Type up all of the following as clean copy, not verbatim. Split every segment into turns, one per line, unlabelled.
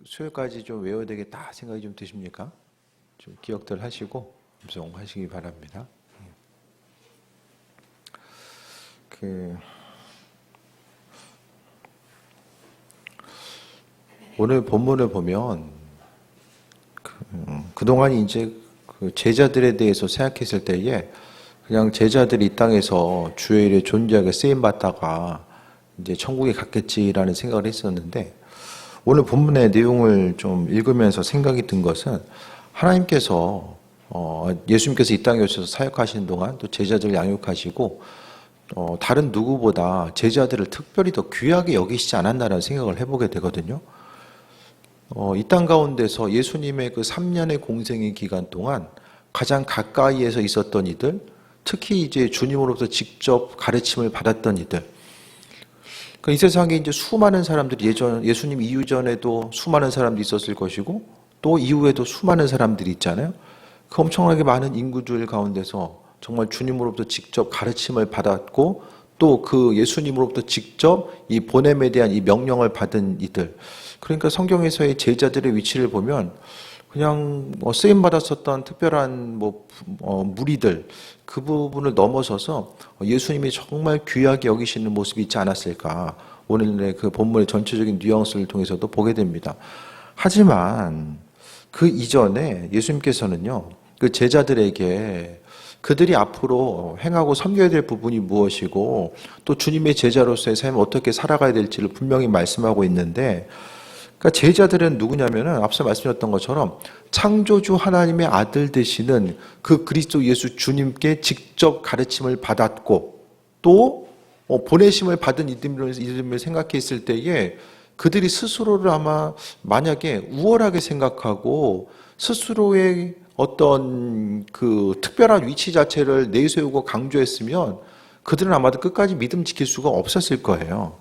수요일까지 좀 외워야 되겠다 생각이 좀 드십니까? 좀 기억들 하시고 암송하시기 바랍니다. 오늘 본문을 보면 그동안 이제 그 제자들에 대해서 생각했을 때에 그냥 제자들이 이 땅에서 주의 일에 존재하게 쓰임 받다가 이제 천국에 갔겠지라는 생각을 했었는데, 오늘 본문의 내용을 좀 읽으면서 생각이 든 것은 하나님께서 예수님께서 이 땅에 오셔서 사역하시는 동안 또 제자들 양육하시고 다른 누구보다 제자들을 특별히 더 귀하게 여기시지 않았나라는 생각을 해보게 되거든요. 이 땅 가운데서 예수님의 그 3년의 공생의 기간 동안 가장 가까이에서 있었던 이들, 특히 이제 주님으로부터 직접 가르침을 받았던 이들, 이 세상에 이제 수많은 사람들이 예수님 이후전에도 수많은 사람들이 있었을 것이고 또 이후에도 수많은 사람들이 있잖아요. 그 엄청나게 많은 인구들 가운데서 정말 주님으로부터 직접 가르침을 받았고 또 그 예수님으로부터 직접 이 보냄에 대한 이 명령을 받은 이들, 그러니까 성경에서의 제자들의 위치를 보면 그냥 쓰임 받았었던 특별한 무리들, 그 부분을 넘어서서 예수님이 정말 귀하게 여기시는 모습이 있지 않았을까, 오늘의 그 본문의 전체적인 뉘앙스를 통해서도 보게 됩니다. 하지만 그 이전에 예수님께서는요, 그 제자들에게 그들이 앞으로 행하고 섬겨야 될 부분이 무엇이고 또 주님의 제자로서의 삶을 어떻게 살아가야 될지를 분명히 말씀하고 있는데, 그러니까 제자들은 누구냐면은 앞서 말씀드렸던 것처럼 창조주 하나님의 아들 되시는 그 그리스도 예수 주님께 직접 가르침을 받았고 또 보내심을 받은 이름을 생각했을 때에 그들이 스스로를 아마 만약에 우월하게 생각하고 스스로의 어떤 그 특별한 위치 자체를 내세우고 강조했으면 그들은 아마도 끝까지 믿음 지킬 수가 없었을 거예요.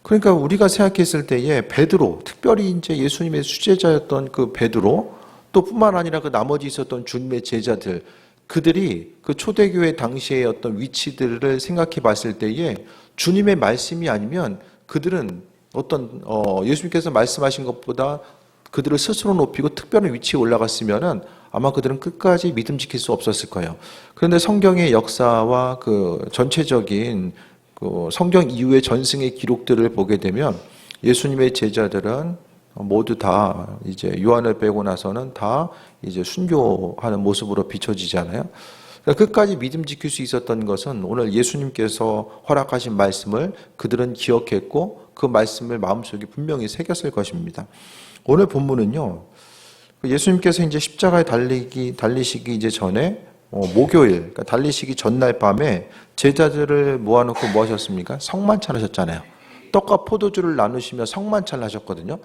그러니까 우리가 생각했을 때에 베드로, 특별히 이제 예수님의 수제자였던 그 베드로, 또 뿐만 아니라 그 나머지 있었던 주님의 제자들, 그들이 그 초대교회 당시의 어떤 위치들을 생각해 봤을 때에 주님의 말씀이 아니면 그들은 어떤 예수님께서 말씀하신 것보다 그들을 스스로 높이고 특별한 위치에 올라갔으면은 아마 그들은 끝까지 믿음 지킬 수 없었을 거예요. 그런데 성경의 역사와 그 전체적인 그 성경 이후의 전승의 기록들을 보게 되면 예수님의 제자들은 모두 다 이제 요한을 빼고 나서는 다 이제 순교하는 모습으로 비춰지잖아요. 그러니까 끝까지 믿음 지킬 수 있었던 것은 오늘 예수님께서 허락하신 말씀을 그들은 기억했고 그 말씀을 마음속에 분명히 새겼을 것입니다. 오늘 본문은요, 예수님께서 이제 십자가에 달리시기 이제 전에 목요일, 그러니까 달리시기 전날 밤에 제자들을 모아놓고 뭐 하셨습니까? 성만찬 하셨잖아요. 떡과 포도주를 나누시며 성만찬을 하셨거든요.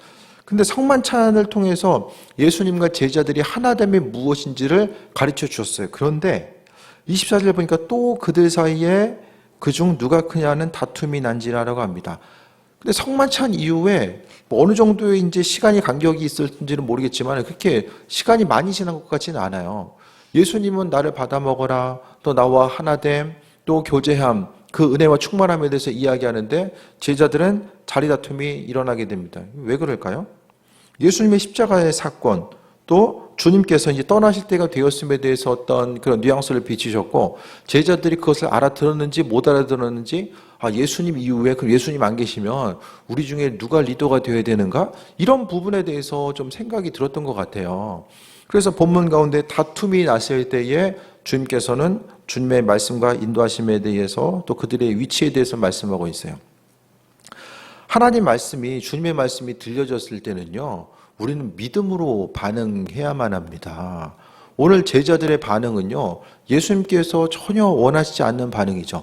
근데 성만찬을 통해서 예수님과 제자들이 하나됨이 무엇인지를 가르쳐 주셨어요. 그런데 24절 보니까 또 그들 사이에 그중 누가 크냐는 다툼이 난지라라고 합니다. 근데 성만찬 이후에 어느 정도의 이제 시간이 간격이 있을지는 모르겠지만 그렇게 시간이 많이 지난 것 같지는 않아요. 예수님은 나를 받아 먹어라, 또 나와 하나됨, 또 교제함, 그 은혜와 충만함에 대해서 이야기하는데 제자들은 자리 다툼이 일어나게 됩니다. 왜 그럴까요? 예수님의 십자가의 사건, 또 주님께서 이제 떠나실 때가 되었음에 대해서 어떤 그런 뉘앙스를 비치셨고 제자들이 그것을 알아들었는지 못 알아들었는지, 예수님 이후에 그럼 예수님 안 계시면 우리 중에 누가 리더가 되어야 되는가? 이런 부분에 대해서 좀 생각이 들었던 것 같아요. 그래서 본문 가운데 다툼이 났을 때에 주님께서는 주님의 말씀과 인도하심에 대해서 또 그들의 위치에 대해서 말씀하고 있어요. 하나님 말씀이, 주님의 말씀이 들려졌을 때는요, 우리는 믿음으로 반응해야만 합니다. 오늘 제자들의 반응은요, 예수님께서 전혀 원하시지 않는 반응이죠.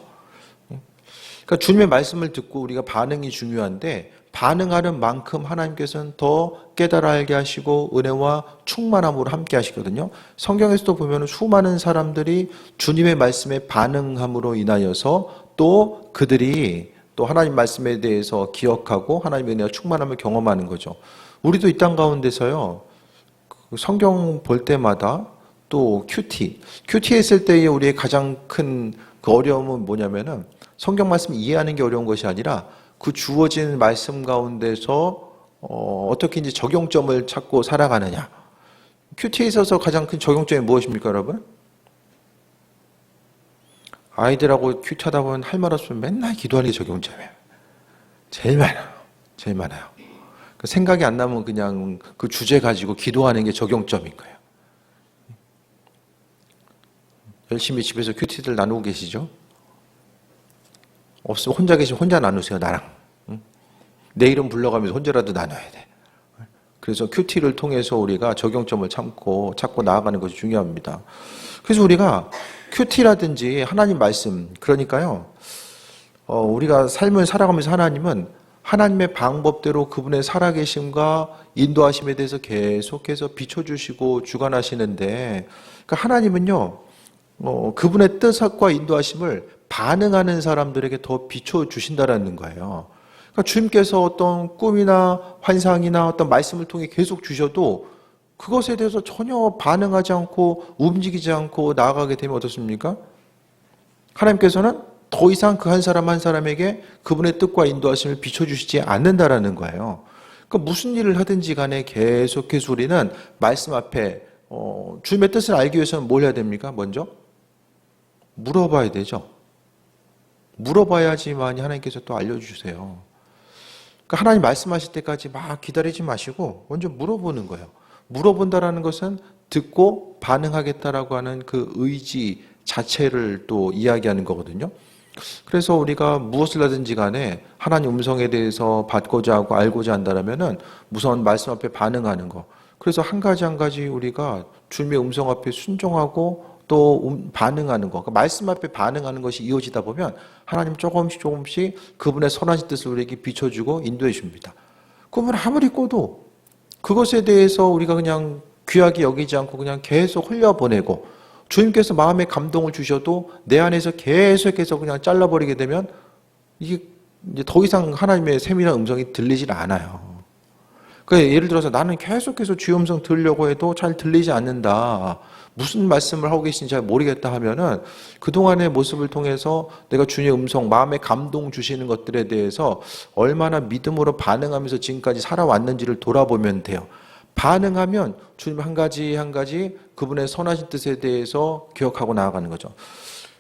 그러니까 주님의 말씀을 듣고 우리가 반응이 중요한데 반응하는 만큼 하나님께서는 더 깨달아 알게 하시고 은혜와 충만함으로 함께 하시거든요. 성경에서도 보면 수많은 사람들이 주님의 말씀에 반응함으로 인하여서 또 그들이 또 하나님 말씀에 대해서 기억하고 하나님의 은혜와 충만함을 경험하는 거죠. 우리도 이 땅 가운데서요, 성경 볼 때마다 또 큐티 했을 때의 우리의 가장 큰 그 어려움은 뭐냐면은 성경 말씀 이해하는 게 어려운 것이 아니라 그 주어진 말씀 가운데서 어떻게 이제 적용점을 찾고 살아가느냐. 큐티에 있어서 가장 큰 적용점이 무엇입니까, 여러분? 아이들하고 큐티하다 보면 할 말 없으면 맨날 기도하는 게 적용점이에요. 제일 많아요. 제일 많아요. 생각이 안 나면 그냥 그 주제 가지고 기도하는 게 적용점인 거예요. 열심히 집에서 큐티들 나누고 계시죠? 없으면 혼자 계시면 혼자 나누세요, 나랑. 응? 내 이름 불러가면서 혼자라도 나눠야 돼. 그래서 큐티를 통해서 우리가 적용점을 찾고 나아가는 것이 중요합니다. 그래서 우리가 큐티라든지 하나님 말씀, 그러니까요, 우리가 삶을 살아가면서 하나님은 하나님의 방법대로 그분의 살아계심과 인도하심에 대해서 계속해서 비춰주시고 주관하시는데, 그러니까 하나님은요, 그분의 뜻과 인도하심을 반응하는 사람들에게 더 비춰주신다라는 거예요. 그러니까 주님께서 어떤 꿈이나 환상이나 어떤 말씀을 통해 계속 주셔도 그것에 대해서 전혀 반응하지 않고 움직이지 않고 나아가게 되면 어떻습니까? 하나님께서는 더 이상 그 한 사람 한 사람에게 그분의 뜻과 인도하심을 비춰주시지 않는다라는 거예요. 그러니까 무슨 일을 하든지 간에 계속해서 우리는 말씀 앞에 주님의 뜻을 알기 위해서는 뭘 해야 됩니까? 먼저 물어봐야 되죠. 물어봐야지만 하나님께서 또 알려주세요. 그러니까 하나님 말씀하실 때까지 막 기다리지 마시고 먼저 물어보는 거예요. 물어본다라는 것은 듣고 반응하겠다라고 하는 그 의지 자체를 또 이야기하는 거거든요. 그래서 우리가 무엇을 하든지 간에 하나님 음성에 대해서 받고자 하고 알고자 한다면은 우선 말씀 앞에 반응하는 거. 그래서 한 가지 우리가 주님의 음성 앞에 순종하고 또 반응하는 거. 그러니까 말씀 앞에 반응하는 것이 이어지다 보면 하나님 조금씩 그분의 선하신 뜻을 우리에게 비춰주고 인도해 줍니다. 꿈을 아무리 꿔도 그것에 대해서 우리가 그냥 귀하게 여기지 않고 그냥 계속 흘려보내고 주님께서 마음에 감동을 주셔도 내 안에서 계속해서 그냥 잘라버리게 되면 이게 이제 더 이상 하나님의 세밀한 음성이 들리질 않아요. 그러니까 예를 들어서 나는 계속해서 주의 음성 들으려고 해도 잘 들리지 않는다. 무슨 말씀을 하고 계신지 잘 모르겠다 하면은 그동안의 모습을 통해서 내가 주님의 음성, 마음에 감동 주시는 것들에 대해서 얼마나 믿음으로 반응하면서 지금까지 살아왔는지를 돌아보면 돼요. 반응하면 주님 한 가지 그분의 선하신 뜻에 대해서 기억하고 나아가는 거죠.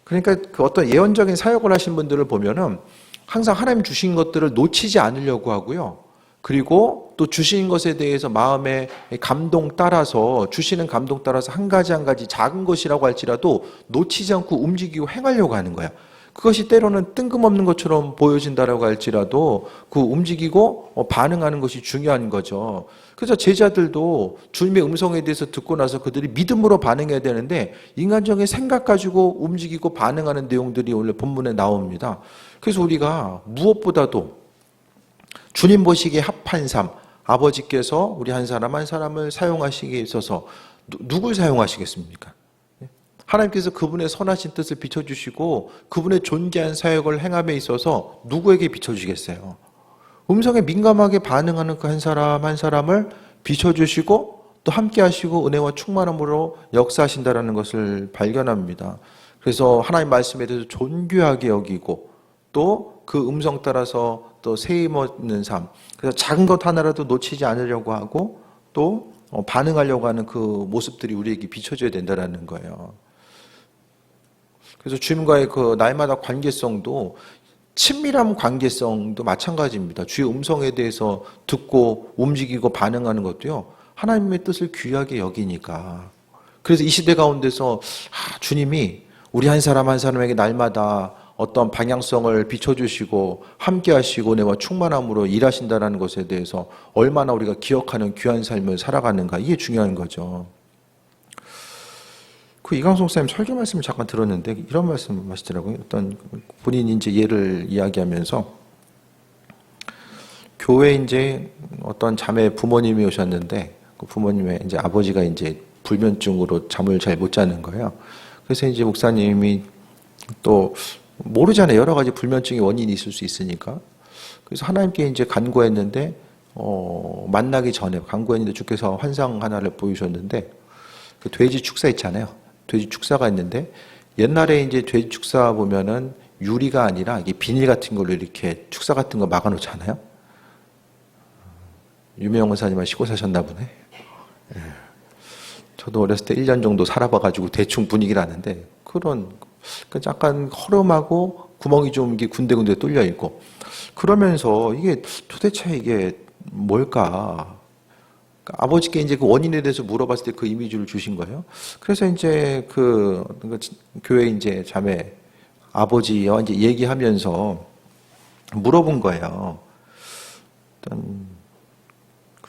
그러니까 그 어떤 예언적인 사역을 하신 분들을 보면은 항상 하나님 주신 것들을 놓치지 않으려고 하고요. 그리고 또 주신 것에 대해서 마음의 감동 따라서 주시는 감동 따라서 한 가지 작은 것이라고 할지라도 놓치지 않고 움직이고 행하려고 하는 거야. 그것이 때로는 뜬금없는 것처럼 보여진다라고 할지라도 그 움직이고 반응하는 것이 중요한 거죠. 그래서 제자들도 주님의 음성에 대해서 듣고 나서 그들이 믿음으로 반응해야 되는데 인간적인 생각 가지고 움직이고 반응하는 내용들이 오늘 본문에 나옵니다. 그래서 우리가 무엇보다도 주님 보시기에 합한 삶, 아버지께서 우리 한 사람 한 사람을 사용하시기에 있어서 누굴 사용하시겠습니까? 하나님께서 그분의 선하신 뜻을 비춰주시고 그분의 존귀한 사역을 행함에 있어서 누구에게 비춰주시겠어요? 음성에 민감하게 반응하는 그 한 사람 한 사람을 비춰주시고 또 함께 하시고 은혜와 충만함으로 역사하신다라는 것을 발견합니다. 그래서 하나님 말씀에 대해서 존귀하게 여기고 또 그 음성 따라서 또 세임 얻는 삶. 그래서 작은 것 하나라도 놓치지 않으려고 하고 또 반응하려고 하는 그 모습들이 우리에게 비춰져야 된다는 거예요. 그래서 주님과의 그 날마다 관계성도 친밀한 관계성도 마찬가지입니다. 주의 음성에 대해서 듣고 움직이고 반응하는 것도요. 하나님의 뜻을 귀하게 여기니까. 그래서 이 시대 가운데서 주님이 우리 한 사람 한 사람에게 날마다 어떤 방향성을 비춰주시고 함께하시고 은혜와 충만함으로 일하신다는 것에 대해서 얼마나 우리가 기억하는 귀한 삶을 살아가는가 이게 중요한 거죠. 그 이광석 선생님 설교 말씀을 잠깐 들었는데 이런 말씀 하시더라고요. 어떤 본인이 이제 예를 이야기하면서 교회 이제 어떤 자매 부모님이 오셨는데 그 부모님의 이제 아버지가 이제 불면증으로 잠을 잘 못 자는 거예요. 그래서 이제 목사님이 또 모르잖아요. 여러 가지 불면증의 원인이 있을 수 있으니까. 그래서 하나님께 이제 간구했는데 만나기 전에 간구했는데 주께서 환상 하나를 보여주셨는데 그 돼지 축사 있잖아요. 돼지 축사가 있는데 옛날에 이제 돼지 축사 보면은 유리가 아니라 이게 비닐 같은 걸로 이렇게 축사 같은 거 막아놓잖아요. 유명 원사님은 시골 사셨나 보네. 예. 저도 어렸을 때 1년 정도 살아봐가지고 대충 분위기를 아는데 그런 약간 허름하고 구멍이 좀 이게 군데군데 뚫려 있고 그러면서 이게 도대체 이게 뭘까? 아버지께 이제 그 원인에 대해서 물어봤을 때 그 이미지를 주신 거예요. 그래서 이제 그 교회 이제 자매 아버지와 이제 얘기하면서 물어본 거예요. 어떤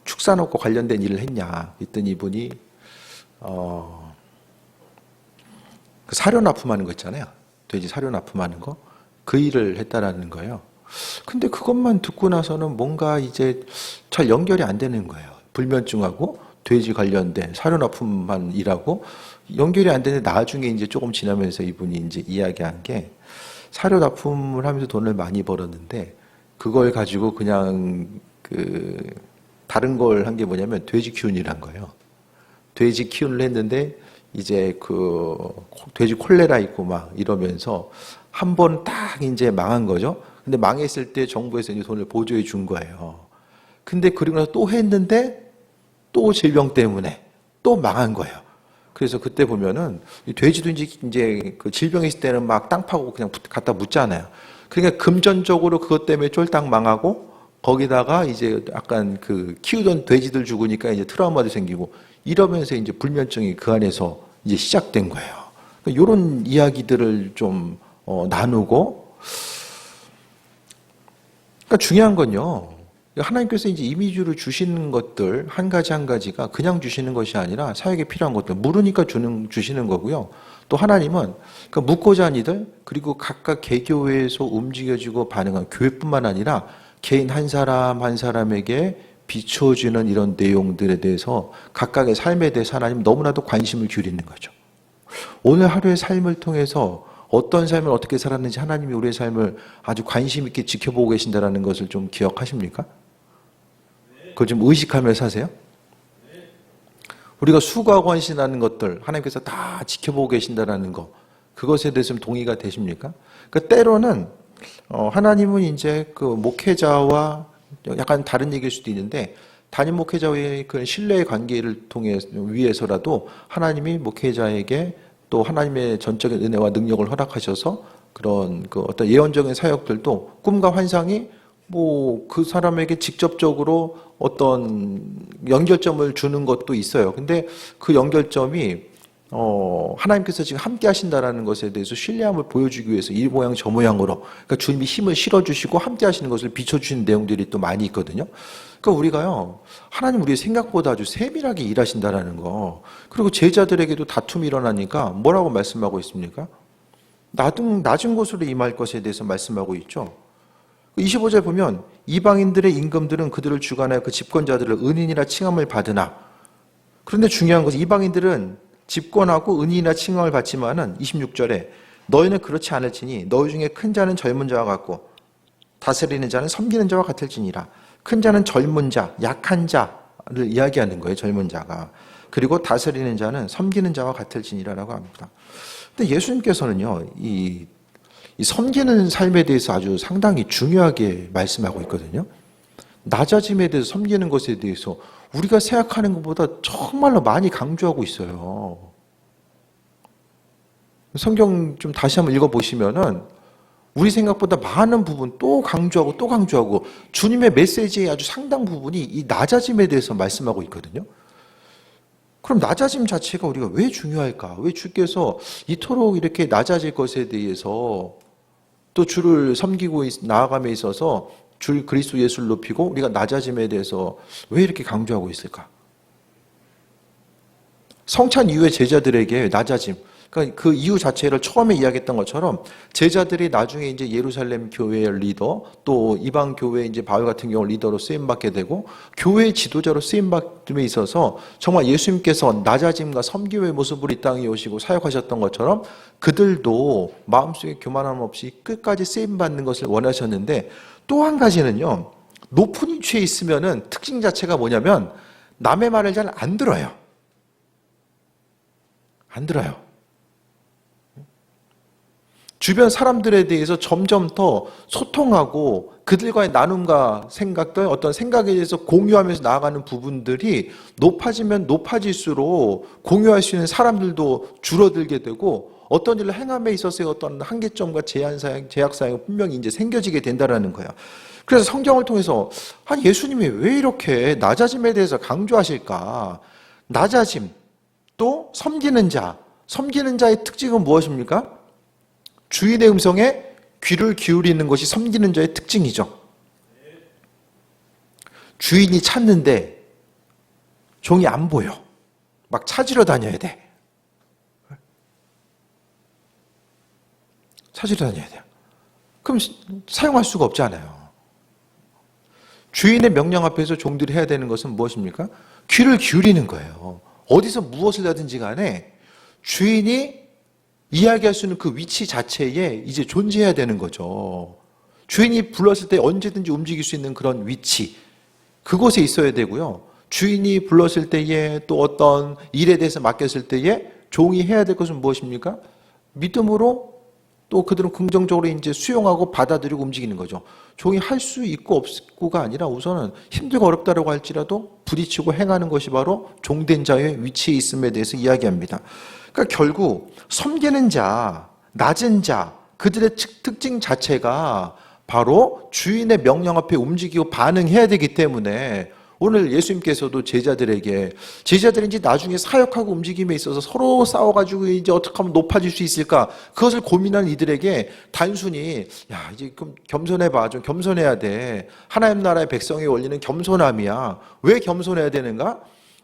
축산업과 관련된 일을 했냐? 했더니 이분이 그 사료 납품하는 거 있잖아요. 돼지 사료 납품하는 거. 그 일을 했다라는 거예요. 근데 그것만 듣고 나서는 뭔가 이제 잘 연결이 안 되는 거예요. 불면증하고 돼지 관련된 사료 납품만 일하고 연결이 안 되는데 나중에 이제 조금 지나면서 이분이 이제 이야기한 게 사료 납품을 하면서 돈을 많이 벌었는데 그걸 가지고 그냥 그 다른 걸 한 게 뭐냐면 돼지 키우는 일을 한 거예요. 돼지 키우는 했는데 이제 그 돼지 콜레라 있고 막 이러면서 한 번 딱 이제 망한 거죠. 근데 망했을 때 정부에서 이제 돈을 보조해 준 거예요. 근데 그리고 나서 또 했는데 또 질병 때문에 또 망한 거예요. 그래서 그때 보면은 돼지도 이제 그 질병이 있을 때는 막 땅 파고 그냥 갖다 묻잖아요. 그러니까 금전적으로 그것 때문에 쫄딱 망하고 거기다가 이제 약간 그 키우던 돼지들 죽으니까 이제 트라우마도 생기고 이러면서 이제 불면증이 그 안에서 이제 시작된 거예요. 그러니까 이런 이야기들을 좀 나누고, 그러니까 중요한 건요. 하나님께서 이제 이미지를 주시는 것들 한 가지 한 가지가 그냥 주시는 것이 아니라 사역에 필요한 것들 물으니까 주시는 거고요. 또 하나님은 그 묻고자 한 이들 그리고 각각 개교회에서 움직여지고 반응한 교회뿐만 아니라 개인 한 사람 한 사람에게 비춰주는 이런 내용들에 대해서 각각의 삶에 대해서 하나님 너무나도 관심을 기울이는 거죠. 오늘 하루의 삶을 통해서 어떤 삶을 어떻게 살았는지 하나님이 우리의 삶을 아주 관심 있게 지켜보고 계신다는 것을 좀 기억하십니까? 그걸 좀 의식하면서 사세요? 우리가 수고하고 헌신하는 것들 하나님께서 다 지켜보고 계신다는 거 그것에 대해서 좀 동의가 되십니까? 그러니까 때로는 하나님은 이제 그 목회자와 약간 다른 얘기일 수도 있는데 담임 목회자와의 그 신뢰의 관계를 위해서라도 하나님이 목회자에게 또 하나님의 전적인 은혜와 능력을 허락하셔서 그런 그 어떤 예언적인 사역들도 꿈과 환상이 뭐 그 사람에게 직접적으로 어떤 연결점을 주는 것도 있어요. 근데 그 연결점이 하나님께서 지금 함께 하신다라는 것에 대해서 신뢰함을 보여주기 위해서 이 모양 저 모양으로 그러니까 주님이 힘을 실어주시고 함께 하시는 것을 비춰주시는 내용들이 또 많이 있거든요. 그러니까 우리가요 하나님 우리의 생각보다 아주 세밀하게 일하신다라는 거 그리고 제자들에게도 다툼이 일어나니까 뭐라고 말씀하고 있습니까? 낮은 곳으로 임할 것에 대해서 말씀하고 있죠. 25절 보면 이방인들의 임금들은 그들을 주관하여 그 집권자들을 은인이라 칭함을 받으나 그런데 중요한 것은 이방인들은 집권하고 은인이나 칭함을 받지만은 26절에 너희는 그렇지 않을지니 너희 중에 큰 자는 젊은 자와 같고 다스리는 자는 섬기는 자와 같을지니라. 큰 자는 젊은 자, 약한 자를 이야기하는 거예요. 젊은 자가. 그리고 다스리는 자는 섬기는 자와 같을지니라라고 합니다. 근데 예수님께서는요, 이 섬기는 삶에 대해서 아주 상당히 중요하게 말씀하고 있거든요. 낮아짐에 대해서 섬기는 것에 대해서 우리가 생각하는 것보다 정말로 많이 강조하고 있어요. 성경 좀 다시 한번 읽어보시면은 우리 생각보다 많은 부분 또 강조하고 주님의 메시지의 아주 상당 부분이 이 낮아짐에 대해서 말씀하고 있거든요. 그럼 낮아짐 자체가 우리가 왜 중요할까? 왜 주께서 이토록 이렇게 낮아질 것에 대해서 또 주를 섬기고 나아감에 있어서 주 그리스도 예수를 높이고 우리가 낮아짐에 대해서 왜 이렇게 강조하고 있을까? 성찬 이후에 제자들에게 낮아짐, 그러니까 그 이유 자체를 처음에 이야기했던 것처럼 제자들이 나중에 이제 예루살렘 교회의 리더 또 이방 교회 이제 바울 같은 경우 리더로 쓰임 받게 되고 교회 지도자로 쓰임 받음에 있어서 정말 예수님께서 낮아짐과 섬기의 모습으로 이 땅에 오시고 사역하셨던 것처럼 그들도 마음속에 교만함 없이 끝까지 쓰임 받는 것을 원하셨는데 또 한 가지는요. 높은 위치에 있으면은 특징 자체가 뭐냐면 남의 말을 잘 안 들어요. 안 들어요. 주변 사람들에 대해서 점점 더 소통하고 그들과의 나눔과 생각들, 어떤 생각에 대해서 공유하면서 나아가는 부분들이 높아지면 높아질수록 공유할 수 있는 사람들도 줄어들게 되고 어떤 일을 행함에 있어서의 어떤 한계점과 제약사항이 분명히 이제 생겨지게 된다는 거예요. 그래서 성경을 통해서 예수님이 왜 이렇게 낮아짐에 대해서 강조하실까? 낮아짐, 또 섬기는 자의 특징은 무엇입니까? 주인의 음성에 귀를 기울이는 것이 섬기는 자의 특징이죠. 주인이 찾는데 종이 안 보여. 막 찾으러 다녀야 돼. 찾으러 다녀야 돼요. 그럼 사용할 수가 없잖아요. 주인의 명령 앞에서 종들이 해야 되는 것은 무엇입니까? 귀를 기울이는 거예요. 어디서 무엇을 하든지 간에 주인이 이야기할 수 있는 그 위치 자체에 이제 존재해야 되는 거죠. 주인이 불렀을 때 언제든지 움직일 수 있는 그런 위치, 그곳에 있어야 되고요. 주인이 불렀을 때에 또 어떤 일에 대해서 맡겼을 때에 종이 해야 될 것은 무엇입니까? 믿음으로 또 그들은 긍정적으로 이제 수용하고 받아들이고 움직이는 거죠. 종이 할 수 있고 없고가 아니라 우선은 힘들고 어렵다라고 할지라도 부딪히고 행하는 것이 바로 종된 자의 위치에 있음에 대해서 이야기합니다. 그러니까 결국 섬기는 자, 낮은 자, 그들의 특징 자체가 바로 주인의 명령 앞에 움직이고 반응해야 되기 때문에 오늘 예수님께서도 제자들이 이제 나중에 사역하고 움직임에 있어서 서로 싸워가지고 이제 어떻게 하면 높아질 수 있을까? 그것을 고민하는 이들에게 단순히, 이제 좀 겸손해봐. 좀 겸손해야 돼. 하나님 나라의 백성의 원리는 겸손함이야. 왜 겸손해야 되는가?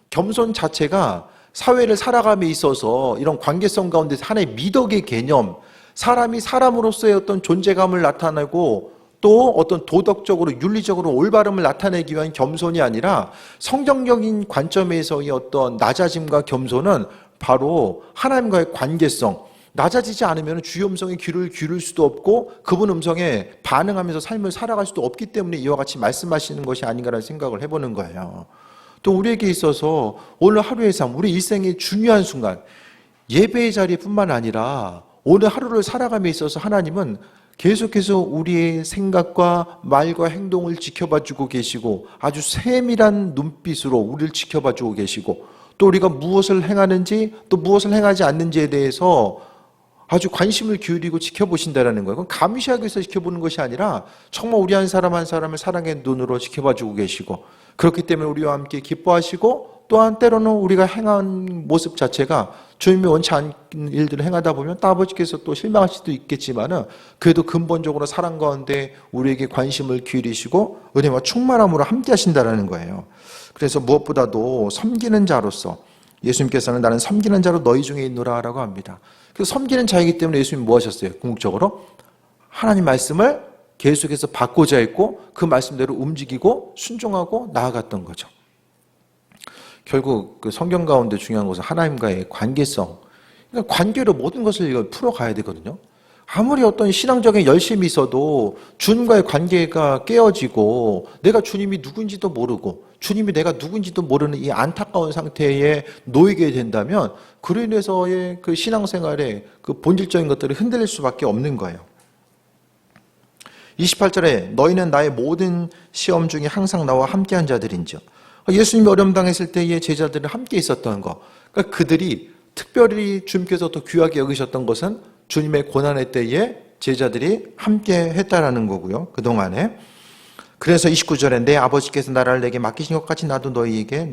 겸손 자체가 사회를 살아감에 있어서 이런 관계성 가운데서 하나의 미덕의 개념, 사람이 사람으로서의 어떤 존재감을 나타내고 또 어떤 도덕적으로 윤리적으로 올바름을 나타내기 위한 겸손이 아니라 성경적인 관점에서의 어떤 낮아짐과 겸손은 바로 하나님과의 관계성, 낮아지지 않으면 주의 음성에 귀를 기울일 수도 없고 그분 음성에 반응하면서 삶을 살아갈 수도 없기 때문에 이와 같이 말씀하시는 것이 아닌가라는 생각을 해보는 거예요. 또 우리에게 있어서 오늘 하루의 삶, 우리 일생의 중요한 순간, 예배의 자리뿐만 아니라 오늘 하루를 살아감에 있어서 하나님은 계속해서 우리의 생각과 말과 행동을 지켜봐 주고 계시고 아주 세밀한 눈빛으로 우리를 지켜봐 주고 계시고 또 우리가 무엇을 행하는지 또 무엇을 행하지 않는지에 대해서 아주 관심을 기울이고 지켜보신다는 거예요. 그건 감시하기 위해서 지켜보는 것이 아니라 정말 우리 한 사람 한 사람을 사랑의 눈으로 지켜봐 주고 계시고 그렇기 때문에 우리와 함께 기뻐하시고 또한 때로는 우리가 행한 모습 자체가 주님이 원치 않는 일들을 행하다 보면 또 아버지께서 또 실망할 수도 있겠지만은 그래도 근본적으로 사랑 가운데 우리에게 관심을 기울이시고 은혜와 충만함으로 함께 하신다는 거예요. 그래서 무엇보다도 섬기는 자로서 예수님께서는 나는 섬기는 자로 너희 중에 있노라 라고 합니다. 그래서 섬기는 자이기 때문에 예수님이 뭐 하셨어요? 궁극적으로 하나님 말씀을 계속해서 받고자 했고 그 말씀대로 움직이고 순종하고 나아갔던 거죠. 결국 그 성경 가운데 중요한 것은 하나님과의 관계성. 그러니까 관계로 모든 것을 이걸 풀어가야 되거든요. 아무리 어떤 신앙적인 열심이 있어도 주님과의 관계가 깨어지고 내가 주님이 누군지도 모르고 주님이 내가 누군지도 모르는 이 안타까운 상태에 놓이게 된다면 그로 인해서의 그 신앙생활의 그 본질적인 것들이 흔들릴 수밖에 없는 거예요. 28절에 너희는 나의 모든 시험 중에 항상 나와 함께한 자들인지요. 예수님이 어려움 당했을 때의 제자들은 함께 있었던 것. 그러니까 그들이 특별히 주님께서 더 귀하게 여기셨던 것은 주님의 고난의 때에 제자들이 함께 했다라는 거고요. 그동안에. 그래서 29절에 내 아버지께서 나라를 내게 맡기신 것 같이 나도 너희에게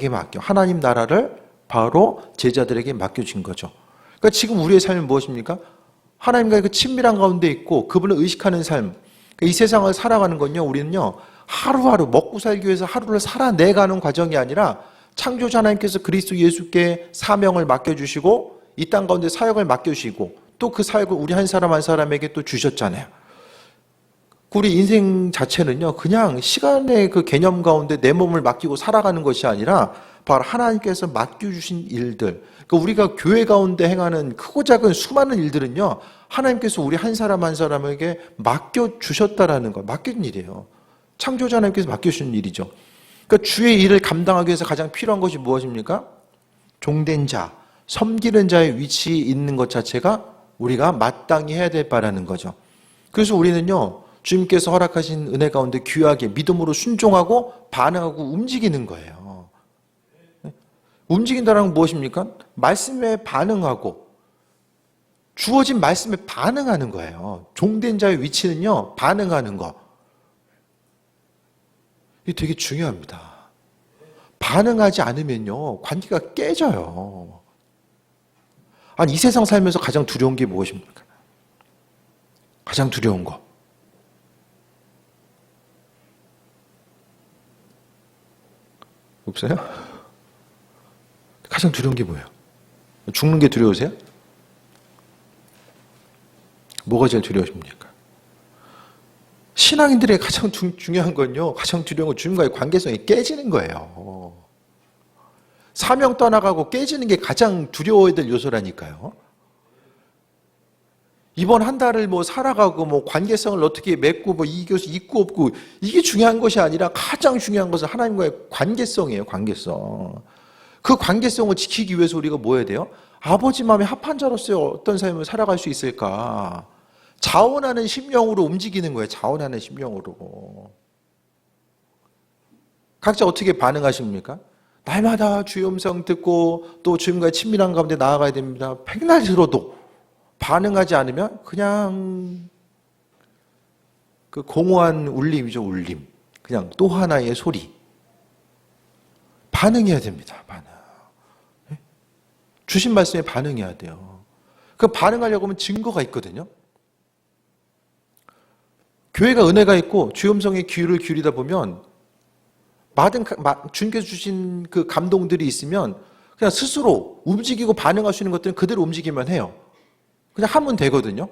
맡겨. 하나님 나라를 바로 제자들에게 맡겨준 거죠. 그러니까 지금 우리의 삶은 무엇입니까? 하나님과의 그 친밀한 가운데 있고 그분을 의식하는 삶. 그러니까 이 세상을 살아가는 건요. 우리는요. 하루하루 먹고 살기 위해서 하루를 살아내가는 과정이 아니라 창조자 하나님께서 그리스도 예수께 사명을 맡겨주시고 이 땅 가운데 사역을 맡겨주시고 또 그 사역을 우리 한 사람 한 사람에게 또 주셨잖아요. 우리 인생 자체는요. 그냥 시간의 그 개념 가운데 내 몸을 맡기고 살아가는 것이 아니라 바로 하나님께서 맡겨주신 일들, 그러니까 우리가 교회 가운데 행하는 크고 작은 수많은 일들은요. 하나님께서 우리 한 사람 한 사람에게 맡겨주셨다라는 거, 맡겨준 일이에요. 창조자 하나님께서 맡겨주신 일이죠. 그러니까 주의 일을 감당하기 위해서 가장 필요한 것이 무엇입니까? 종된 자, 섬기는 자의 위치에 있는 것 자체가 우리가 마땅히 해야 될 바라는 거죠. 그래서 우리는요, 주님께서 허락하신 은혜 가운데 귀하게 믿음으로 순종하고 반응하고 움직이는 거예요. 움직인다는 건 무엇입니까? 말씀에 반응하고 주어진 말씀에 반응하는 거예요. 종된 자의 위치는요, 반응하는 거. 이게 되게 중요합니다. 반응하지 않으면요, 관계가 깨져요. 아니, 이 세상 살면서 가장 두려운 게 무엇입니까? 가장 두려운 거. 없어요? 가장 두려운 게 뭐예요? 죽는 게 두려우세요? 뭐가 제일 두려우십니까? 신앙인들의 가장 중요한 건요, 가장 두려운 건 주님과의 관계성이 깨지는 거예요. 사명 떠나가고 깨지는 게 가장 두려워야 될 요소라니까요. 이번 한 달을 살아가고 관계성을 어떻게 맺고 이것이 있고 없고 이게 중요한 것이 아니라 가장 중요한 것은 하나님과의 관계성이에요. 관계성. 그 관계성을 지키기 위해서 우리가 뭐 해야 돼요? 아버지 마음에 합한 자로서의 어떤 삶을 살아갈 수 있을까? 자원하는 심령으로 움직이는 거예요. 자원하는 심령으로. 각자 어떻게 반응하십니까? 날마다 주의 음성 듣고 또 주님과의 친밀한 가운데 나아가야 됩니다. 백날 들어도 반응하지 않으면 그냥 그 공허한 울림이죠. 울림. 그냥 또 하나의 소리. 반응해야 됩니다. 반응. 주신 말씀에 반응해야 돼요. 그 반응하려고 하면 증거가 있거든요. 교회가 은혜가 있고 주의 음성에 귀를 기울이다 보면 주님께서 주신 그 감동들이 있으면 그냥 스스로 움직이고 반응할 수 있는 것들은 그대로 움직이면 해요. 그냥 하면 되거든요.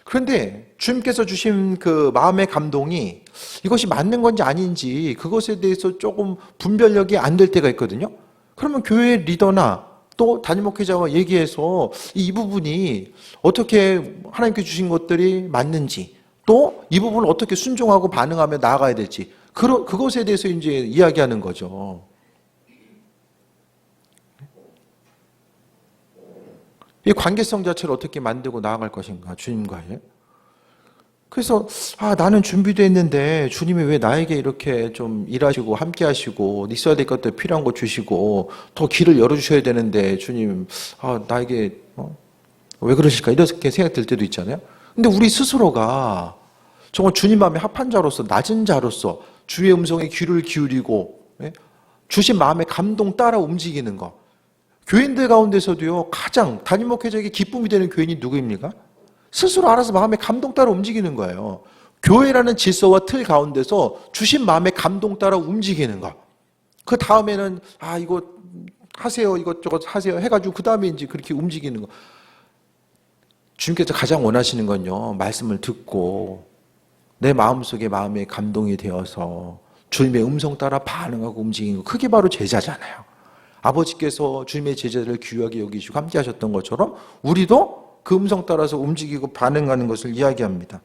그런데 주님께서 주신 그 마음의 감동이 이것이 맞는 건지 아닌지 그것에 대해서 조금 분별력이 안 될 때가 있거든요. 그러면 교회 리더나 또 담임 목회자와 얘기해서 이 부분이 어떻게 하나님께 주신 것들이 맞는지 또 이 부분을 어떻게 순종하고 반응하며 나아가야 될지 그것에 대해서 이제 이야기하는 거죠. 이 관계성 자체를 어떻게 만들고 나아갈 것인가, 주님과의. 그래서 나는 준비되어 있는데 주님이 왜 나에게 이렇게 좀 일하시고 함께 하시고 있어야 될 것들 필요한 거 주시고 더 길을 열어주셔야 되는데 주님 나에게 왜 그러실까 이렇게 생각 들 때도 있잖아요. 근데 우리 스스로가 정말 주님 마음에 합한 자로서 낮은 자로서 주의 음성에 귀를 기울이고 주신 마음의 감동 따라 움직이는 거. 교인들 가운데서도요, 가장 담임 목회자에게 기쁨이 되는 교인이 누구입니까? 스스로 알아서 마음의 감동 따라 움직이는 거예요. 교회라는 질서와 틀 가운데서 주신 마음의 감동 따라 움직이는 거. 그 다음에는 이거 하세요, 이것저것 하세요 해가지고 그 다음에 이제 그렇게 움직이는 거. 주님께서 가장 원하시는 건요, 말씀을 듣고 내 마음속에 마음의 감동이 되어서 주님의 음성 따라 반응하고 움직이는 거. 그게 바로 제자잖아요. 아버지께서 주님의 제자들을 귀하게 여기시고 함께 하셨던 것처럼 우리도 그 음성 따라서 움직이고 반응하는 것을 이야기합니다.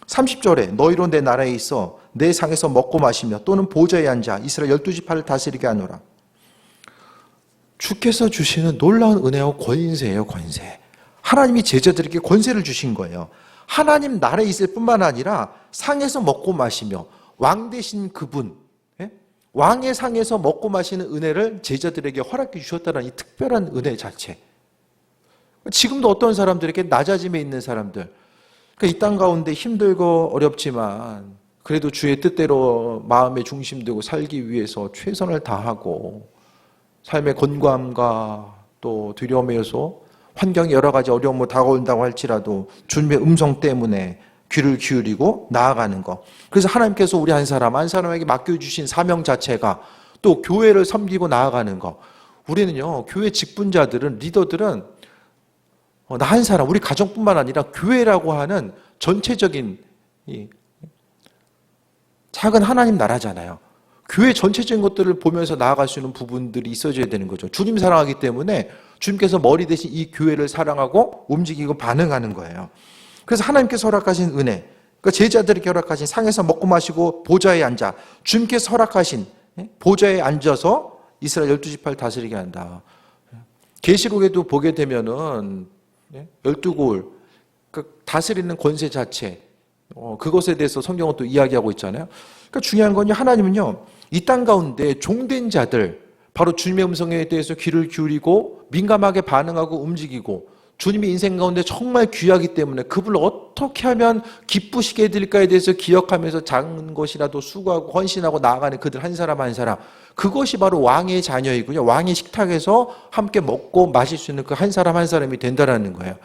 30절에 너희로 내 나라에 있어 내 상에서 먹고 마시며 또는 보좌에 앉아 이스라엘 12지파를 다스리게 하노라. 주께서 주시는 놀라운 은혜와 권세예요. 권세. 하나님이 제자들에게 권세를 주신 거예요. 하나님 나라에 있을 뿐만 아니라 상에서 먹고 마시며 왕 되신 그분, 왕의 상에서 먹고 마시는 은혜를 제자들에게 허락해 주셨다는 이 특별한 은혜 자체. 지금도 어떤 사람들에게 낮아짐에 있는 사람들, 이 땅 가운데 힘들고 어렵지만 그래도 주의 뜻대로 마음의 중심 두고 살기 위해서 최선을 다하고 삶의 건강과 또 두려움의 요소, 환경이 여러 가지 어려움으로 다가온다고 할지라도 주님의 음성 때문에 귀를 기울이고 나아가는 것. 그래서 하나님께서 우리 한 사람에게 맡겨주신 사명 자체가 또 교회를 섬기고 나아가는 것. 우리는요, 교회 직분자들은, 리더들은 나 한 사람, 우리 가정뿐만 아니라 교회라고 하는 전체적인 작은 하나님 나라잖아요. 교회 전체적인 것들을 보면서 나아갈 수 있는 부분들이 있어져야 되는 거죠. 주님 사랑하기 때문에 주님께서 머리 대신 이 교회를 사랑하고 움직이고 반응하는 거예요. 그래서 하나님께서 허락하신 은혜, 그러니까 제자들에게 허락하신 상에서 먹고 마시고 보좌에 앉아 주님께서 허락하신 보좌에 앉아서 이스라엘 12지파를 다스리게 한다. 계시록에도 보게 되면은 열두 고을, 그 다스리는 권세 자체, 그것에 대해서 성경은 또 이야기하고 있잖아요. 그러니까 중요한 건요, 하나님은요, 이 땅 가운데 종된 자들, 바로 주님의 음성에 대해서 귀를 기울이고 민감하게 반응하고 움직이고 주님의 인생 가운데 정말 귀하기 때문에 그분을 어떻게 하면 기쁘시게 해드릴까에 대해서 기억하면서 작은 것이라도 수고하고 헌신하고 나아가는 그들 한 사람 한 사람, 그것이 바로 왕의 자녀이고요, 왕의 식탁에서 함께 먹고 마실 수 있는 그 한 사람 한 사람이 된다는 거예요.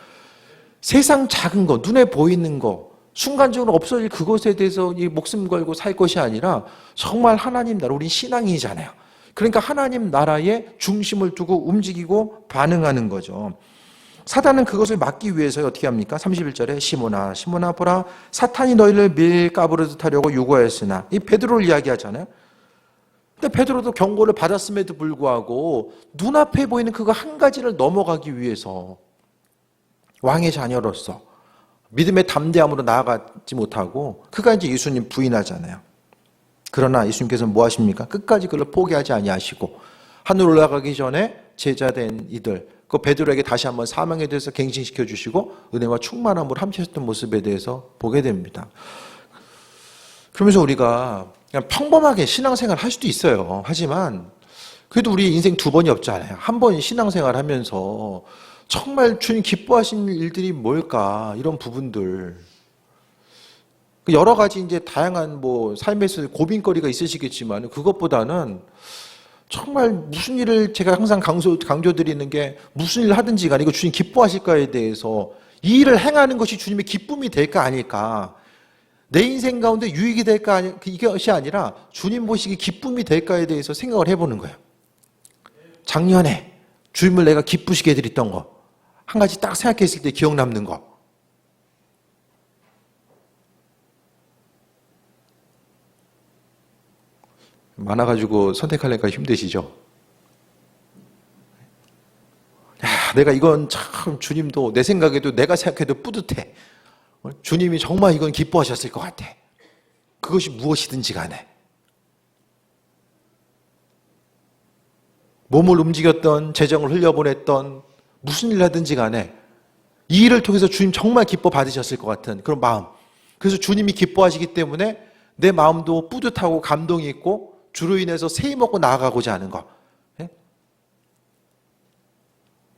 세상 작은 거, 눈에 보이는 거, 순간적으로 없어질 그것에 대해서 이 목숨 걸고 살 것이 아니라 정말 하나님 나라, 우린 신앙이잖아요. 그러니까 하나님 나라에 중심을 두고 움직이고 반응하는 거죠. 사단은 그것을 막기 위해서 어떻게 합니까? 31절에 시몬아 보라, 사탄이 너희를 밀가부르듯 하려고 요구하였으나, 이 베드로를 이야기하잖아요. 근데 베드로도 경고를 받았음에도 불구하고 눈앞에 보이는 그거 한 가지를 넘어가기 위해서 왕의 자녀로서 믿음의 담대함으로 나아가지 못하고 그가 이제 예수님 부인하잖아요. 그러나 예수님께서는 뭐 하십니까? 끝까지 그를 포기하지 아니하시고 하늘 올라가기 전에 제자된 이들, 그 베드로에게 다시 한번 사명에 대해서 갱신시켜 주시고 은혜와 충만함으로 함께 하셨던 모습에 대해서 보게 됩니다. 그러면서 우리가 그냥 평범하게 신앙생활 할 수도 있어요. 하지만 그래도 우리 인생 두 번이 없잖아요. 한 번 신앙생활 하면서 정말 주님 기뻐하시는 일들이 뭘까, 이런 부분들, 여러 가지 이제 다양한 뭐 삶에서 고민거리가 있으시겠지만 그것보다는 정말 무슨 일을, 제가 항상 강조드리는 게 무슨 일을 하든지 간에 이거 주님 기뻐하실까에 대해서 이 일을 행하는 것이 주님의 기쁨이 될까 아닐까, 내 인생 가운데 유익이 될까, 이것이 아니라 주님 보시기 기쁨이 될까에 대해서 생각을 해보는 거예요. 작년에 주님을 내가 기쁘시게 해드렸던 거 한 가지 딱 생각했을 때 기억 남는 거, 많아가지고 선택하려니까 힘드시죠? 야, 내가 이건 참 주님도 내 생각에도 내가 생각해도 뿌듯해. 주님이 정말 이건 기뻐하셨을 것 같아. 그것이 무엇이든지 간에. 몸을 움직였던, 재정을 흘려보냈던, 무슨 일 하든지 간에 이 일을 통해서 주님 정말 기뻐 받으셨을 것 같은 그런 마음. 그래서 주님이 기뻐하시기 때문에 내 마음도 뿌듯하고 감동이 있고 주로 인해서 세임 먹고 나아가고자 하는 것.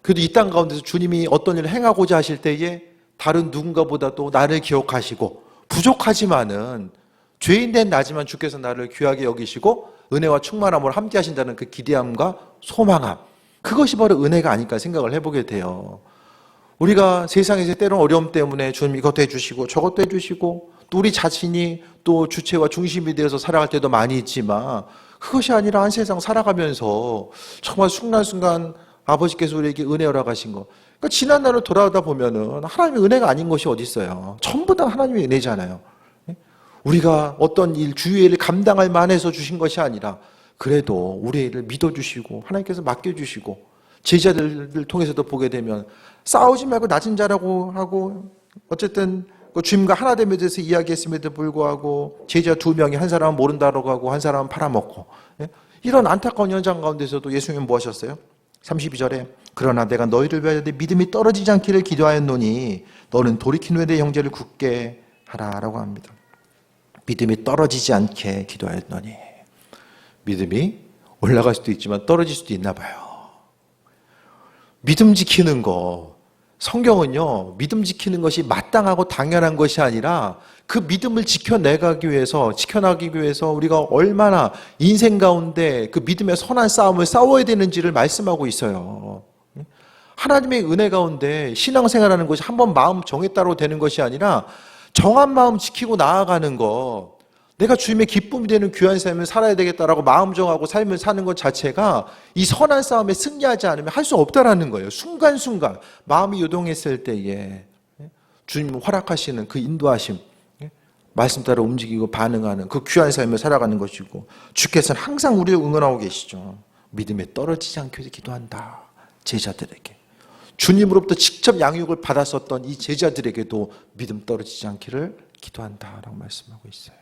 그래도 이 땅 가운데서 주님이 어떤 일을 행하고자 하실 때에 다른 누군가보다도 나를 기억하시고, 부족하지만은 죄인된 나지만 주께서 나를 귀하게 여기시고 은혜와 충만함으로 함께 하신다는 그 기대함과 소망함, 그것이 바로 은혜가 아닐까 생각을 해보게 돼요. 우리가 세상에서 때론 어려움 때문에 주님 이것도 해주시고 저것도 해주시고 또 우리 자신이 또 주체와 중심이 되어서 살아갈 때도 많이 있지만, 그것이 아니라 한 세상 살아가면서 정말 순간순간 아버지께서 우리에게 은혜 허락하신 거, 그러니까 지난 날을 돌아오다 보면은 하나님의 은혜가 아닌 것이 어디 있어요. 전부 다 하나님의 은혜잖아요. 우리가 어떤 일, 주의 일을 감당할 만해서 주신 것이 아니라 그래도 우리의 일을 믿어주시고 하나님께서 맡겨주시고, 제자들을 통해서도 보게 되면 싸우지 말고 낮은 자라고 하고 어쨌든 주님과 하나 됨에 대해서 이야기했음에도 불구하고 제자 2명이 한 사람은 모른다라고 하고 한 사람은 팔아먹고, 이런 안타까운 현장 가운데서도 예수님은 뭐 하셨어요? 32절에 그러나 내가 너희를 위하여 내 믿음이 떨어지지 않기를 기도하였노니 너는 돌이킨 후에 내 형제를 굳게 하라라고 합니다. 믿음이 떨어지지 않게 기도하였노니, 믿음이 올라갈 수도 있지만 떨어질 수도 있나 봐요. 믿음 지키는 거, 성경은요, 믿음 지키는 것이 마땅하고 당연한 것이 아니라 그 믿음을 지켜나가기 위해서 우리가 얼마나 인생 가운데 그 믿음의 선한 싸움을 싸워야 되는지를 말씀하고 있어요. 하나님의 은혜 가운데 신앙생활하는 것이 한번 마음 정했다고 되는 것이 아니라 정한 마음 지키고 나아가는 것, 내가 주님의 기쁨이 되는 귀한 삶을 살아야 되겠다라고 마음 정하고 삶을 사는 것 자체가 이 선한 싸움에 승리하지 않으면 할 수 없다라는 거예요. 순간순간 마음이 요동했을 때에 주님 허락하시는 그 인도하심, 말씀 따라 움직이고 반응하는 그 귀한 삶을 살아가는 것이고, 주께서는 항상 우리를 응원하고 계시죠. 믿음에 떨어지지 않게 기도한다. 제자들에게, 주님으로부터 직접 양육을 받았었던 이 제자들에게도 믿음 떨어지지 않기를 기도한다라고 말씀하고 있어요.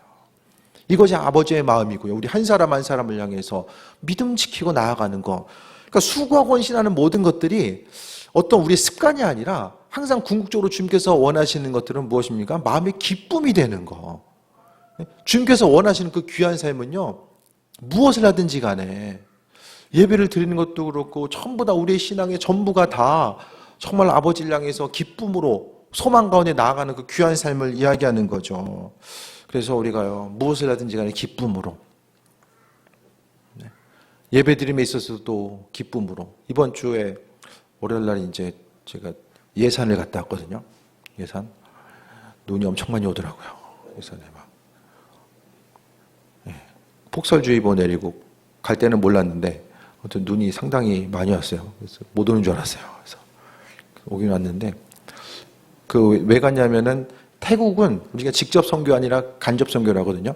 이것이 아버지의 마음이고요. 우리 한 사람 한 사람을 향해서 믿음 지키고 나아가는 거. 그러니까 수고하고 헌신하는 모든 것들이 어떤 우리의 습관이 아니라 항상 궁극적으로 주님께서 원하시는 것들은 무엇입니까? 마음의 기쁨이 되는 거. 주님께서 원하시는 그 귀한 삶은요, 무엇을 하든지 간에 예배를 드리는 것도 그렇고 전부 다 우리의 신앙의 전부가 다 정말 아버지를 향해서 기쁨으로 소망 가운데 나아가는 그 귀한 삶을 이야기하는 거죠. 그래서 우리가요, 무엇을 하든지 간에 기쁨으로, 예배 드림에 있어서도 기쁨으로. 이번 주에 월요일 날 이제 제가 예산을 갔다 왔거든요. 예산. 눈이 엄청 많이 오더라고요. 예산에 막. 폭설주의보 내리고 갈 때는 몰랐는데 아무튼 눈이 상당히 많이 왔어요. 그래서 못 오는 줄 알았어요. 그래서 오긴 왔는데 그 왜 갔냐면은 태국은 우리가 직접 선교 아니라 간접 선교를 하거든요.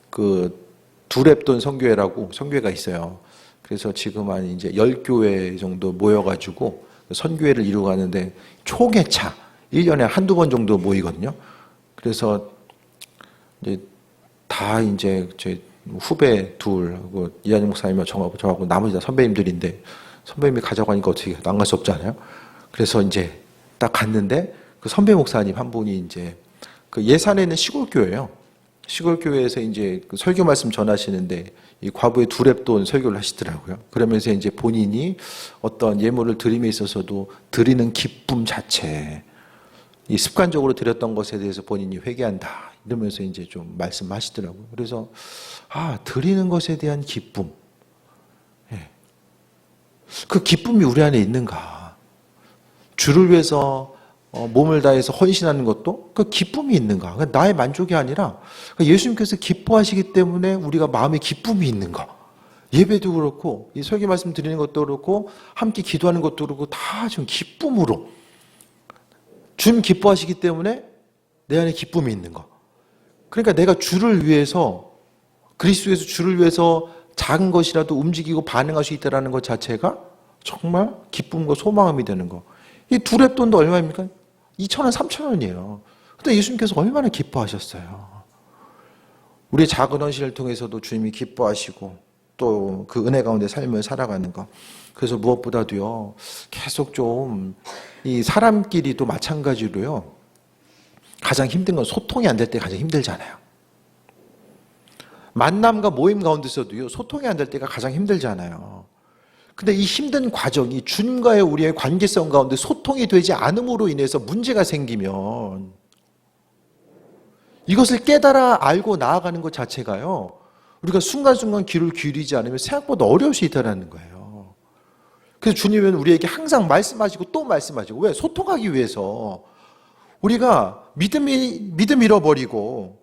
그 두랩돈 선교회라고 선교회가 있어요. 그래서 지금 한 이제 10교회 정도 모여가지고 선교회를 이루고 가는데 초계차 1년에 한두 번 정도 모이거든요. 그래서 이제 다 이제 제 후배 둘하고 이한영 목사님하고 저하고 나머지 다 선배님들인데 선배님이 가자고 하니까 어떻게 안 갈 수 없잖아요. 그래서 이제 딱 갔는데 그 선배 목사님 한 분이 이제 그 예산에 있는 시골교회예요. 시골교회에서 이제 그 설교 말씀 전하시는데 이 과부의 두랩돈 설교를 하시더라고요. 그러면서 이제 본인이 어떤 예물을 드림에 있어서도 드리는 기쁨 자체, 이 습관적으로 드렸던 것에 대해서 본인이 회개한다. 이러면서 이제 좀 말씀하시더라고요. 그래서, 드리는 것에 대한 기쁨. 예. 그 기쁨이 우리 안에 있는가? 주를 위해서 몸을 다해서 헌신하는 것도 그 기쁨이 있는가? 나의 만족이 아니라 예수님께서 기뻐하시기 때문에 우리가 마음에 기쁨이 있는가? 예배도 그렇고, 이 설교 말씀 드리는 것도 그렇고, 함께 기도하는 것도 그렇고, 다 좀 기쁨으로. 주님 기뻐하시기 때문에 내 안에 기쁨이 있는 거. 그러니까 내가 주를 위해서, 그리스도에서 주를 위해서 작은 것이라도 움직이고 반응할 수 있다는 것 자체가 정말 기쁨과 소망이 되는 거. 이 두랩돈도 얼마입니까? 2,000원, 3,000원이에요. 근데 예수님께서 얼마나 기뻐하셨어요. 우리의 작은 헌신을 통해서도 주님이 기뻐하시고 또 그 은혜 가운데 삶을 살아가는 거. 그래서 무엇보다도요, 계속 좀 이 사람끼리도 마찬가지로요, 가장 힘든 건 소통이 안 될 때 가장 힘들잖아요. 만남과 모임 가운데서도요, 소통이 안 될 때가 가장 힘들잖아요. 근데 이 힘든 과정이 주님과의 우리의 관계성 가운데 소통이 되지 않음으로 인해서 문제가 생기면 이것을 깨달아 알고 나아가는 것 자체가요, 우리가 순간순간 귀를 기울이지 않으면 생각보다 어려울 수 있다는 거예요. 그래서 주님은 우리에게 항상 말씀하시고 또 말씀하시고, 왜? 소통하기 위해서. 우리가 믿음 잃어버리고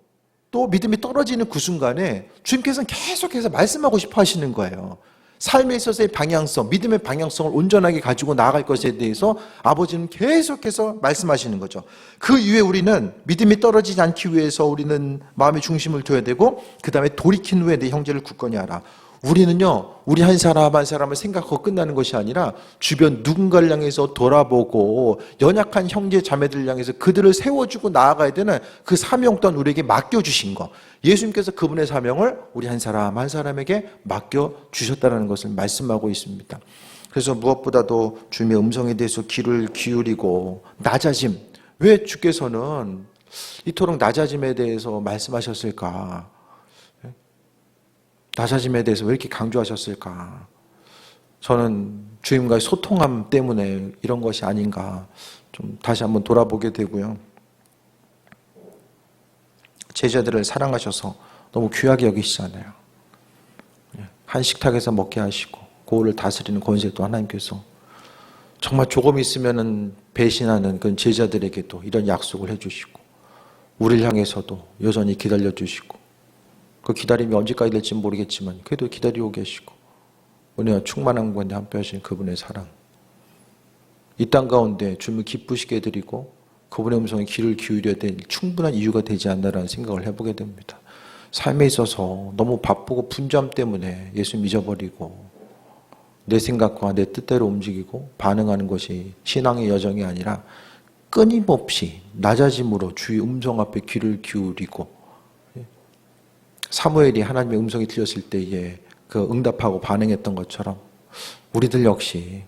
또 믿음이 떨어지는 그 순간에 주님께서는 계속해서 말씀하고 싶어 하시는 거예요. 삶에 있어서의 방향성, 믿음의 방향성을 온전하게 가지고 나아갈 것에 대해서 아버지는 계속해서 말씀하시는 거죠. 그 이후에 우리는 믿음이 떨어지지 않기 위해서 우리는 마음의 중심을 둬야 되고, 그 다음에 돌이킨 후에 내 형제를 굳건히 하라. 우리는요, 우리 한 사람 한 사람을 생각하고 끝나는 것이 아니라 주변 누군가를 향해서 돌아보고 연약한 형제 자매들을 향해서 그들을 세워주고 나아가야 되는 그 사명 또한 우리에게 맡겨주신 것. 예수님께서 그분의 사명을 우리 한 사람 한 사람에게 맡겨주셨다는 것을 말씀하고 있습니다. 그래서 무엇보다도 주님의 음성에 대해서 귀를 기울이고 낮아짐. 왜 주께서는 이토록 낮아짐에 대해서 말씀하셨을까? 낮아짐에 대해서 왜 이렇게 강조하셨을까? 저는 주님과의 소통함 때문에 이런 것이 아닌가 좀 다시 한번 돌아보게 되고요. 제자들을 사랑하셔서 너무 귀하게 여기시잖아요. 한 식탁에서 먹게 하시고 고을을 다스리는 권세도 하나님께서 정말 조금 있으면은 배신하는 그 제자들에게도 이런 약속을 해주시고, 우리를 향해서도 여전히 기다려주시고, 그 기다림이 언제까지 될지는 모르겠지만 그래도 기다리고 계시고, 은혜와 충만한 가운데 함께 하신 그분의 사랑, 이 땅 가운데 주님을 기쁘시게 해드리고 그분의 음성에 귀를 기울여야 될 충분한 이유가 되지 않나라는 생각을 해보게 됩니다. 삶에 있어서 너무 바쁘고 분주함 때문에 예수님 잊어버리고 내 생각과 내 뜻대로 움직이고 반응하는 것이 신앙의 여정이 아니라 끊임없이 낮아짐으로 주의 음성 앞에 귀를 기울이고, 사무엘이 하나님의 음성이 들렸을 때에 그 응답하고 반응했던 것처럼 우리들 역시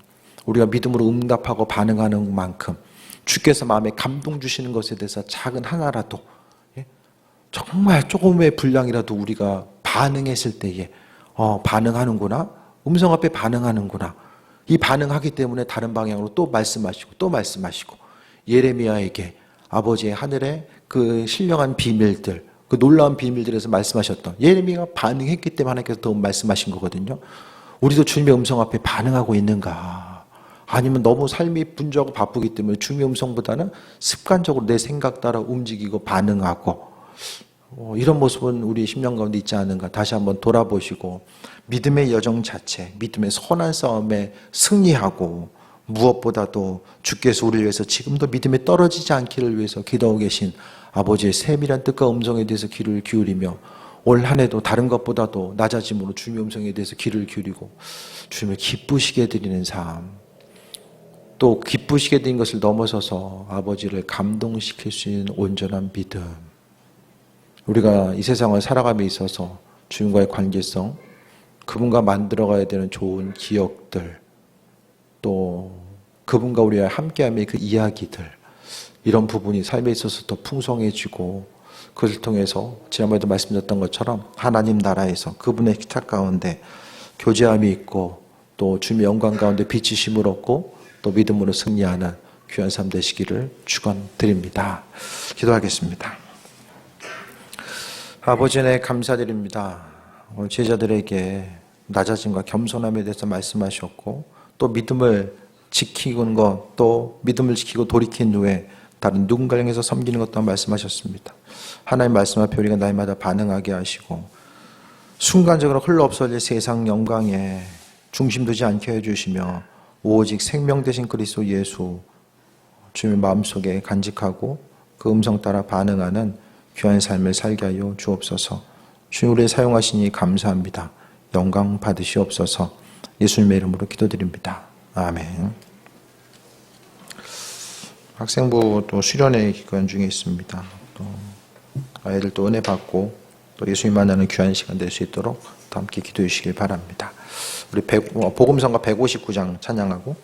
우리가 믿음으로 응답하고 반응하는 만큼 주께서 마음에 감동 주시는 것에 대해서 작은 하나라도, 정말 조금의 분량이라도 우리가 반응했을 때에 반응하는구나, 음성 앞에 반응하는구나, 이 반응하기 때문에 다른 방향으로 또 말씀하시고 또 말씀하시고, 예레미야에게 아버지의 하늘의 그 신령한 비밀들, 그 놀라운 비밀들에서 말씀하셨던, 예레미야가 반응했기 때문에 하나님께서 더 말씀하신 거거든요. 우리도 주님의 음성 앞에 반응하고 있는가? 아니면 너무 삶이 분주하고 바쁘기 때문에 주님의 음성보다는 습관적으로 내 생각 따라 움직이고 반응하고, 이런 모습은 우리 심령 가운데 있지 않은가 다시 한번 돌아보시고, 믿음의 여정 자체, 믿음의 선한 싸움에 승리하고, 무엇보다도 주께서 우리를 위해서 지금도 믿음에 떨어지지 않기를 위해서 기도하고 계신 아버지의 세밀한 뜻과 음성에 대해서 귀를 기울이며, 올 한 해도 다른 것보다도 낮아짐으로 주님의 음성에 대해서 귀를 기울이고 주님을 기쁘시게 드리는 삶, 또 기쁘시게 드린 것을 넘어서서 아버지를 감동시킬 수 있는 온전한 믿음, 우리가 이 세상을 살아감에 있어서 주님과의 관계성, 그분과 만들어가야 되는 좋은 기억들, 또 그분과 우리와 함께함의 그 이야기들, 이런 부분이 삶에 있어서 더 풍성해지고, 그것을 통해서 지난번에도 말씀드렸던 것처럼 하나님 나라에서 그분의 기탁 가운데 교제함이 있고, 또 주님의 영광 가운데 빛이 심을 얻고 또 믿음으로 승리하는 귀한 삶 되시기를 축원드립니다. 기도하겠습니다. 아버지, 네, 감사드립니다. 오늘 제자들에게 낮아짐과 겸손함에 대해서 말씀하셨고, 또 믿음을 지키는 것, 또 믿음을 지키고 돌이킨 후에 다른 누군가를 향해서 섬기는 것도 말씀하셨습니다. 하나님 말씀 앞에 우리가 날마다 반응하게 하시고, 순간적으로 흘러 없어질 세상 영광에 중심 두지 않게 해주시며, 오직 생명 되신 그리스도 예수 주님의 마음속에 간직하고 그 음성 따라 반응하는 귀한 삶을 살게 하여 주옵소서. 주님, 우리를 사용하시니 감사합니다. 영광 받으시옵소서. 예수님의 이름으로 기도드립니다. 아멘. 학생부 또 수련회 기간 중에 있습니다. 또 아이들 또 은혜 받고 또 예수님 만나는 귀한 시간 될 수 있도록 또 함께 기도해 주시길 바랍니다. 우리 복음성가 159장 찬양하고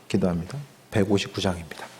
기도합니다. 159장입니다.